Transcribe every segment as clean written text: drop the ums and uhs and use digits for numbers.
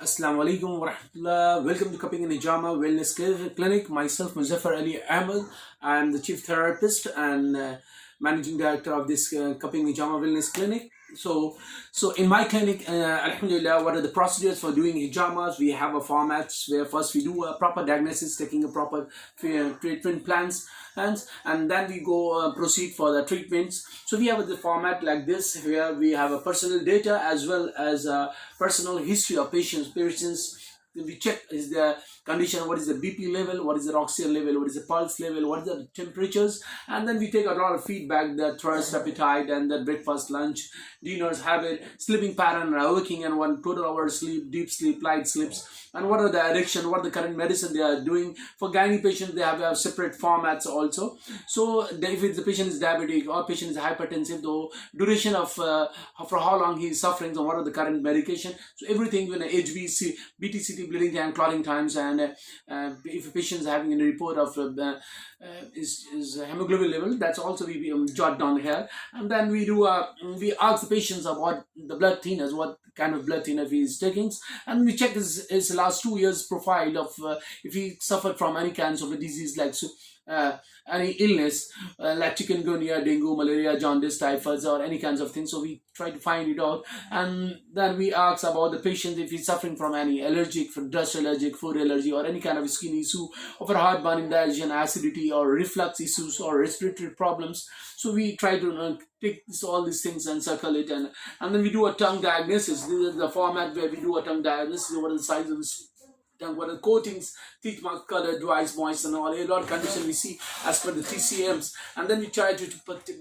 Assalamu alaikum wa rahmatullah. Welcome to Cupping in Hijama Wellness Clinic. Myself, Muzaffar Ali Ahmed. I am the chief therapist and managing director of this Cupping Hijama Wellness Clinic. So in my clinic, alhamdulillah, what are the procedures for doing hijamas? We have a formats where first we do a proper diagnosis, taking a proper treatment plans, and then we go proceed for the treatments. So we have the format like this, where we have a personal data as well as a personal history of patients. We check is the condition, what is the BP level, what is the oxygen level, what is the pulse level, what is the temperatures, and then we take a lot of feedback, the thirst, appetite, and the breakfast, lunch, dinners, habit, sleeping pattern, working and one total hour sleep, deep sleep, light sleeps, and what are the addiction, what the current medicine they are doing. For gynae patients, they have separate formats also. So if the patient is diabetic or patient is hypertensive, the duration of for how long he is suffering and what are the current medication. So everything when HbC, BTCT, bleeding time, clotting times, and if a patient is having a report of is hemoglobin level, that's also we jot down here. And then we ask the patients about the blood thinners, what kind of blood thinner he is taking, and we check his last 2 years profile of if he suffered from any kinds of a disease like any illness like chikungunya, dengue, malaria, jaundice, typhus, or any kinds of things. So we try to find it out, and then we ask about the patient if he's suffering from any allergic, from dust allergic, food allergy, or any kind of skin issue, or for heartburn, indigestion, acidity, or reflux issues, or respiratory problems. So we try to take all these things and circle it, and then we do a tongue diagnosis. This is the format where we do a tongue diagnosis. What are the size of the tongue, what are the coatings, teeth mark, color, dry, moist, and all a lot of condition we see as per the TCMs, and then we try to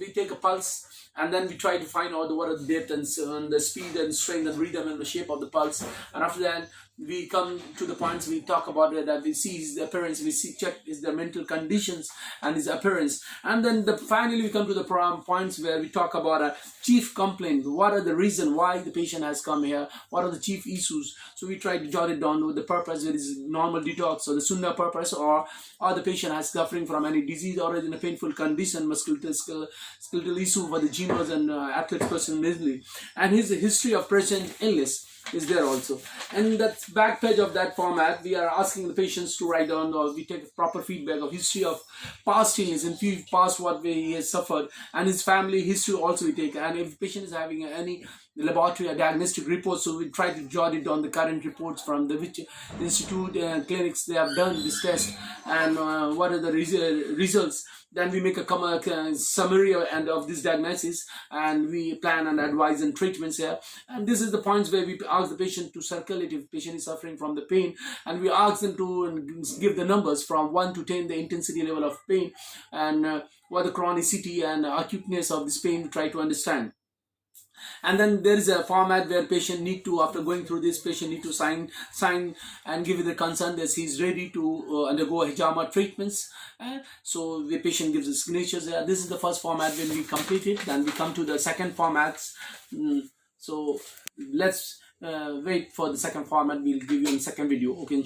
we take a pulse, and then we try to find out what are the depth and the speed and strength and rhythm and the shape of the pulse. And after that, we come to the points we talk about it, that we see his appearance, we check is the mental conditions and his appearance, and then finally we come to the points where we talk about a chief complaint. What are the reason why the patient has come here? What are the chief issues? So we try to jot it down with the purpose, whether it is normal detox or the sunnah purpose, or the patient has suffering from any disease or is in a painful condition, musculoskeletal issue for the gymmers and athletes personally, and his history of present illness is there also. And that back page of that format, we are asking the patients to write down, or we take proper feedback of history of past illness and past what way he has suffered, and his family history also we take. And if the patient is having any laboratory or diagnostic reports, so we try to jot it on the current reports from the which institute and clinics they have done this test, and what are the results. Then we make a summary of this diagnosis, and we plan and advise and treatments here. And this is the points where we ask the patient to circle it if the patient is suffering from the pain, and we ask them to give the numbers from 1 to 10, the intensity level of pain, and what the chronicity and acuteness of this pain we try to understand. And then there is a format where patient need to, after going through this, patient need to sign and give the consent that he is ready to undergo hijama treatments. So the patient gives the signatures there. This is the first format. When we complete it, then we come to the second formats. So let's wait for the second format. We'll give you in second video. Okay.